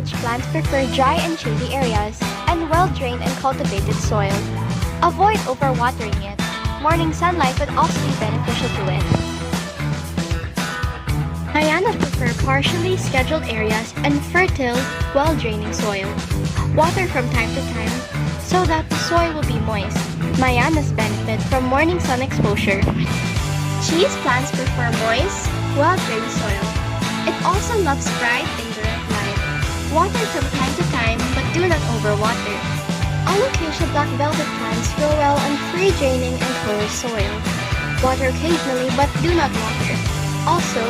drainage plants prefer dry and shady areas and well-drained and cultivated soil. Avoid overwatering it. Morning sunlight would also be beneficial to it. Hyannas prefer partially scheduled areas and fertile, well-draining soil. Water from time to time so that the soil will be moist. Hyannas benefit from morning sun exposure. Cheese plants prefer moist, well-drained soil. It also loves bright, indirect light. Water from time to time, but do not overwater. Alocasia black velvet plants grow well on free-draining and porous soil. Water occasionally, but do not water. Also,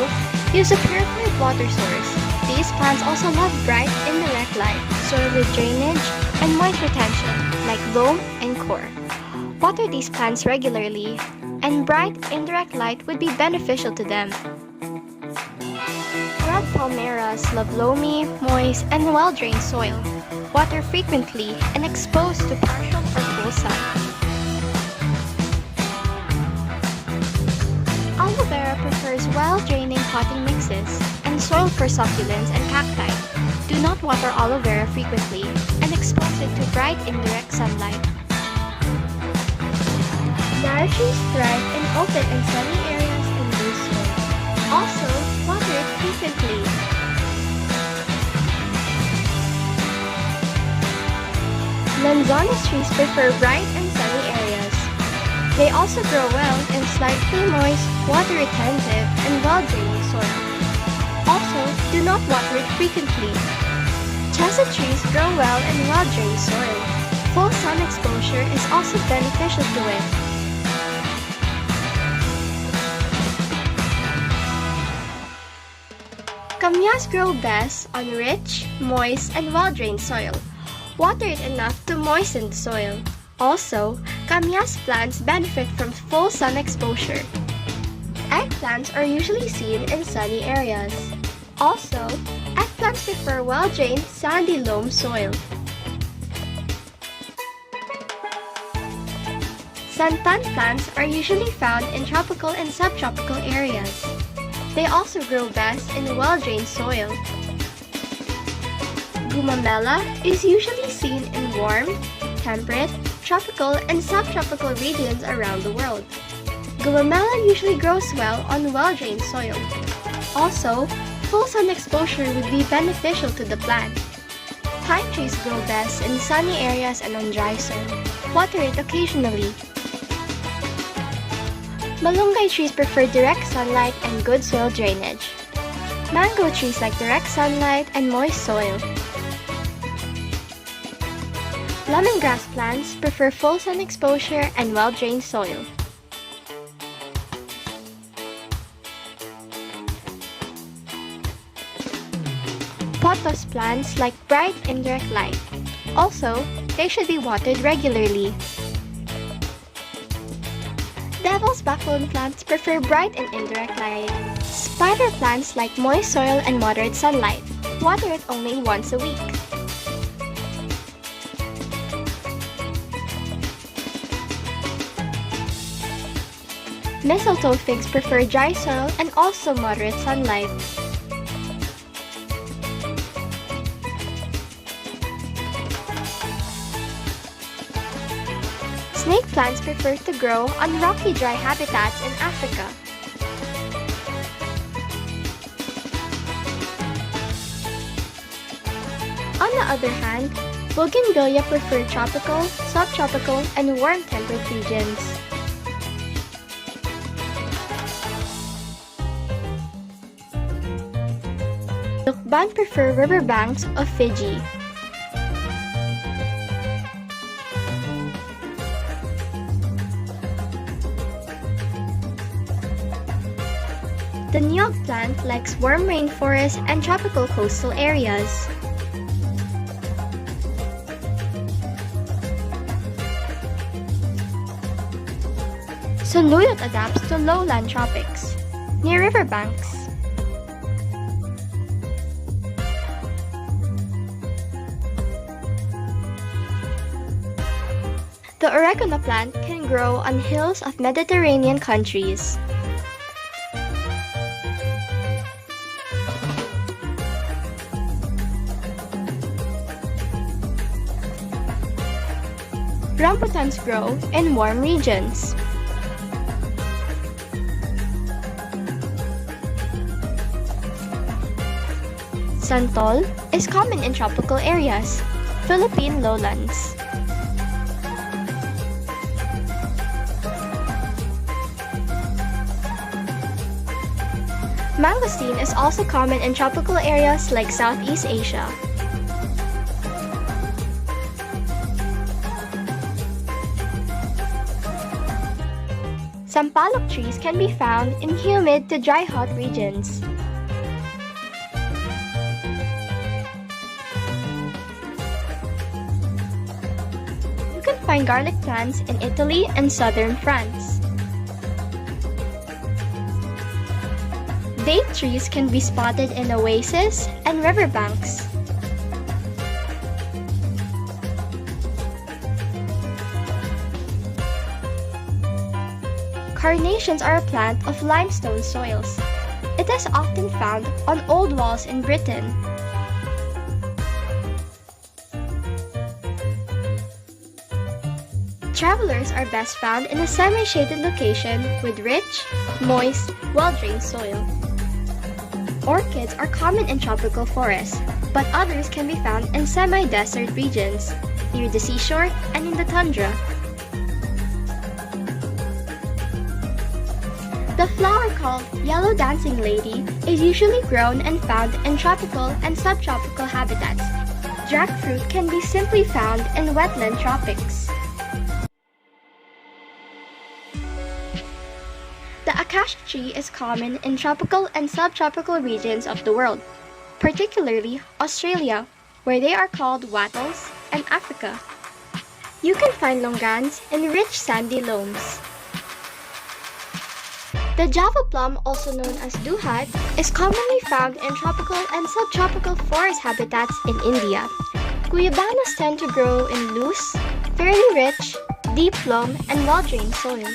use a purified water source. These plants also love bright, indirect light, soil with drainage, and moist retention, like loam and core. Water these plants regularly, and bright, indirect light would be beneficial to them. Red palmeras love loamy, moist, and well-drained soil. Water frequently and exposed to partial or full sun. Aloe vera prefers well-draining potting mixes and soil for succulents and cacti. Do not water aloe vera frequently and expose it to bright, indirect sunlight. Dara trees thrive in open and sunny areas and loose soil. Also, water it frequently. Lanzones trees prefer bright and sunny areas. They also grow well in slightly moist, water-retentive, and well-draining soil. Also, do not water it frequently. Chestnut trees grow well in well-drained soil. Full sun exposure is also beneficial to it. Camellias grow best on rich, moist, and well-drained soil. Water it enough to moisten the soil. Also, camellias plants benefit from full sun exposure. Eggplants are usually seen in sunny areas. Also, eggplants prefer well-drained, sandy loam soil. Santan plants are usually found in tropical and subtropical areas. They also grow best in well-drained soil. Gumamela is usually seen in warm, temperate, tropical, and subtropical regions around the world. Gumamela usually grows well on well-drained soil. Also, full sun exposure would be beneficial to the plant. Pine trees grow best in sunny areas and on dry soil. Water it occasionally. Malunggay trees prefer direct sunlight and good soil drainage. Mango trees like direct sunlight and moist soil. Lemongrass plants prefer full sun exposure and well-drained soil. Pothos plants like bright, indirect light. Also, they should be watered regularly. Devil's backbone plants prefer bright and indirect light. Spider plants like moist soil and moderate sunlight. Water it only once a week. Mistletoe figs prefer dry soil and also moderate sunlight. Snake plants prefer to grow on rocky, dry habitats in Africa. On the other hand, bougainvillea prefer tropical, subtropical, and warm-temperate regions. Lukban prefer riverbanks of Fiji. The niyog plant likes warm rainforests and tropical coastal areas. Saluyot adapts to lowland tropics, near riverbanks. The oregano plant can grow on hills of Mediterranean countries. Rambutans grow in warm regions. Santol is common in tropical areas, Philippine lowlands. Mangosteen is also common in tropical areas like Southeast Asia. Sampalok trees can be found in humid to dry hot regions. You can find garlic plants in Italy and southern France. Date trees can be spotted in oases and riverbanks. Carnations are a plant of limestone soils. It is often found on old walls in Britain. Travelers are best found in a semi-shaded location with rich, moist, well-drained soil. Orchids are common in tropical forests, but others can be found in semi-desert regions, near the seashore and in the tundra. The flower called yellow dancing lady is usually grown and found in tropical and subtropical habitats. Jackfruit can be simply found in wetland tropics. The acacia tree is common in tropical and subtropical regions of the world, particularly Australia, where they are called wattles, and Africa. You can find longans in rich sandy loams. The Java plum, also known as duhat, is commonly found in tropical and subtropical forest habitats in India. Guyabanas tend to grow in loose, fairly rich, deep loam and well-drained soil.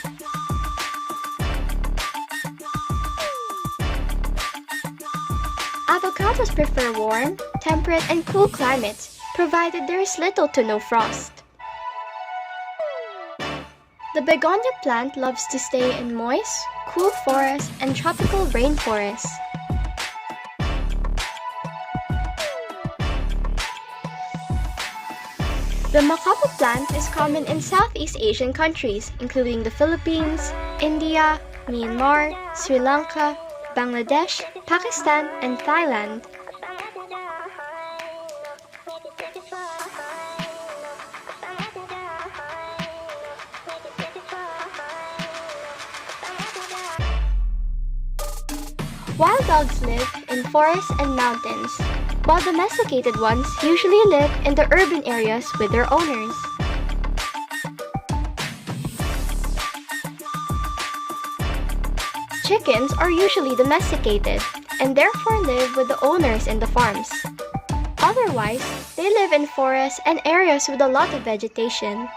Avocados prefer warm, temperate and cool climates, provided there is little to no frost. The begonia plant loves to stay in moist, cool forests and tropical rainforests. The macapo plant is common in Southeast Asian countries, including the Philippines, India, Myanmar, Sri Lanka, Bangladesh, Pakistan, and Thailand. Wild dogs live in forests and mountains, while domesticated ones usually live in the urban areas with their owners. Chickens are usually domesticated and therefore live with the owners in the farms. Otherwise, they live in forests and areas with a lot of vegetation.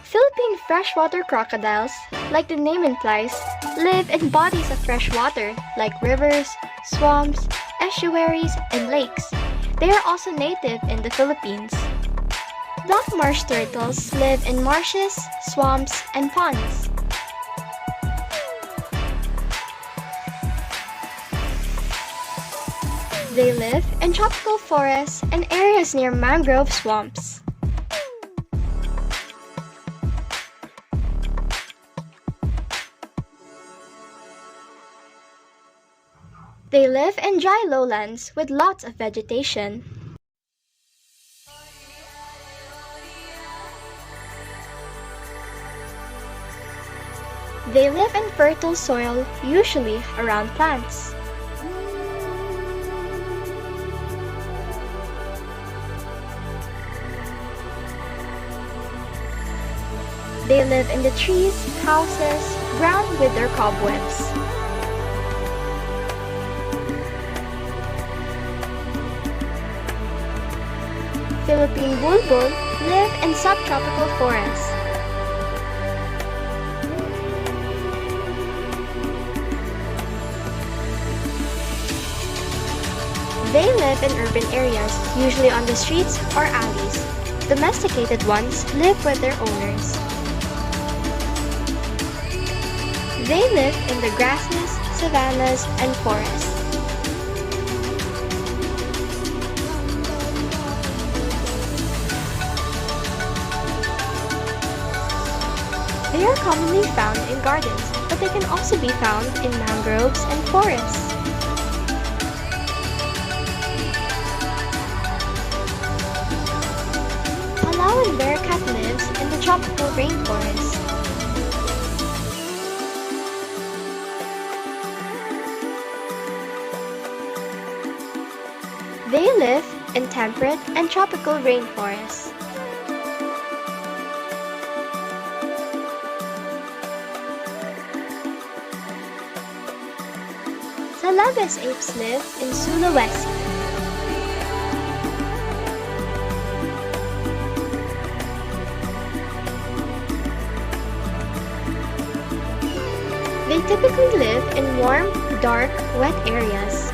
Philippine freshwater crocodiles, like the name implies, live in bodies of fresh water like rivers, swamps, estuaries, and lakes. They are also native in the Philippines. Black marsh turtles live in marshes, swamps, and ponds. They live in tropical forests and areas near mangrove swamps. They live in dry lowlands with lots of vegetation. They live in fertile soil, usually around plants. They live in the trees, houses, brown with their cobwebs. Philippine bulbul live in subtropical forests. They live in urban areas, usually on the streets or alleys. Domesticated ones live with their owners. They live in the grasses, savannas, and forests. They are commonly found in gardens, but they can also be found in mangroves and forests. Palawan bearcat lives in the tropical rainforest. They live in temperate and tropical rainforests. Salabes apes live in Sulawesi. They typically live in warm, dark, wet areas.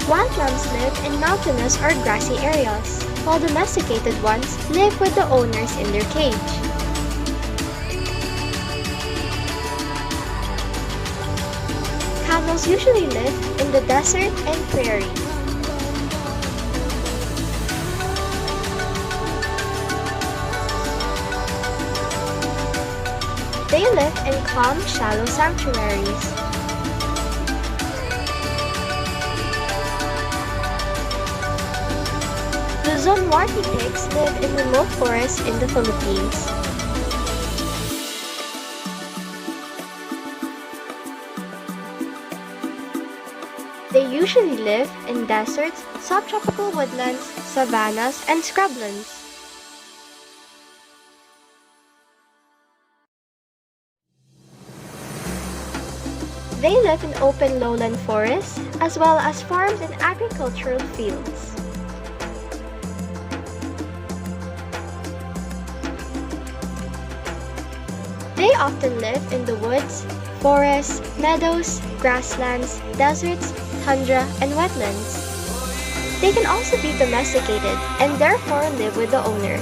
Wild lambs live in mountainous or grassy areas, while domesticated ones live with the owners in their cage. Camels usually live in the desert and prairie. They live in calm, shallow sanctuaries. Luzon-Warty pigs live in remote forests in the Philippines. They usually live in deserts, subtropical woodlands, savannas, and scrublands. They live in open lowland forests, as well as farms and agricultural fields. They often live in the woods, forests, meadows, grasslands, deserts, tundra, and wetlands. They can also be domesticated and therefore live with the owner.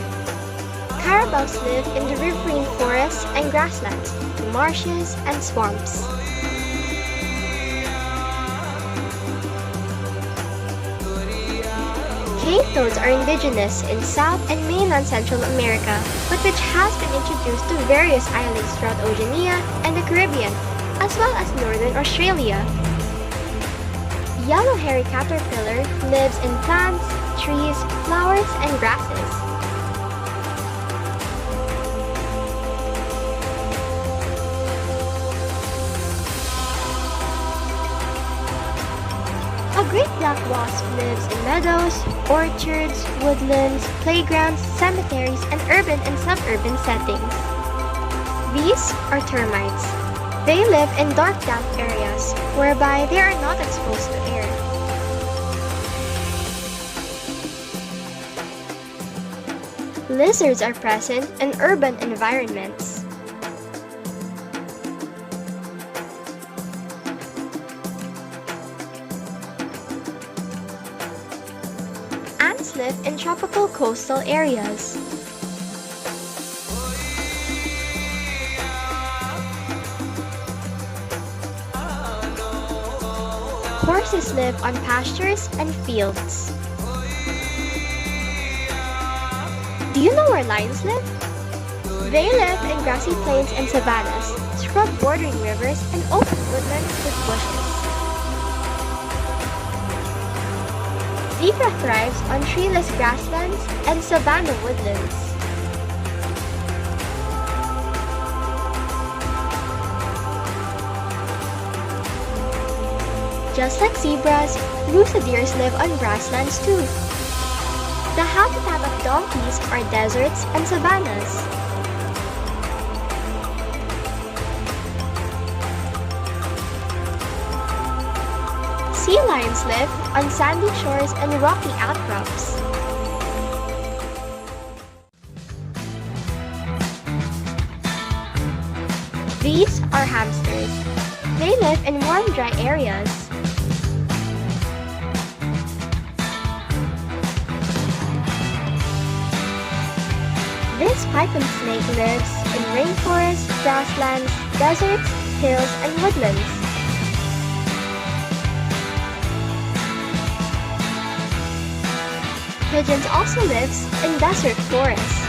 Carabaos live in the riverine forests and grasslands, marshes, and swamps. Cane toads are indigenous in South and mainland Central America, but which has been introduced to various islands throughout Oceania and the Caribbean, as well as northern Australia. Yellow hairy caterpillar lives in plants, trees, flowers, and grasses. A great black wasp lives in meadows, orchards, woodlands, playgrounds, cemeteries, and urban and suburban settings. These are termites. They live in dark, damp areas, whereby they are not exposed to air. Lizards are present in urban environments. Ants live in tropical coastal areas. Horses live on pastures and fields. Do you know where lions live? They live in grassy plains and savannas, scrub bordering rivers, and open woodlands with bushes. Zebra thrives on treeless grasslands and savanna woodlands. Just like zebras, rusa deers live on grasslands too. The habitat of donkeys are deserts and savannas. Sea lions live on sandy shores and rocky outcrops. These are hamsters. They live in warm, dry areas. This python snake lives in rainforests, grasslands, deserts, hills, and woodlands. Pigeons also lives in desert forests.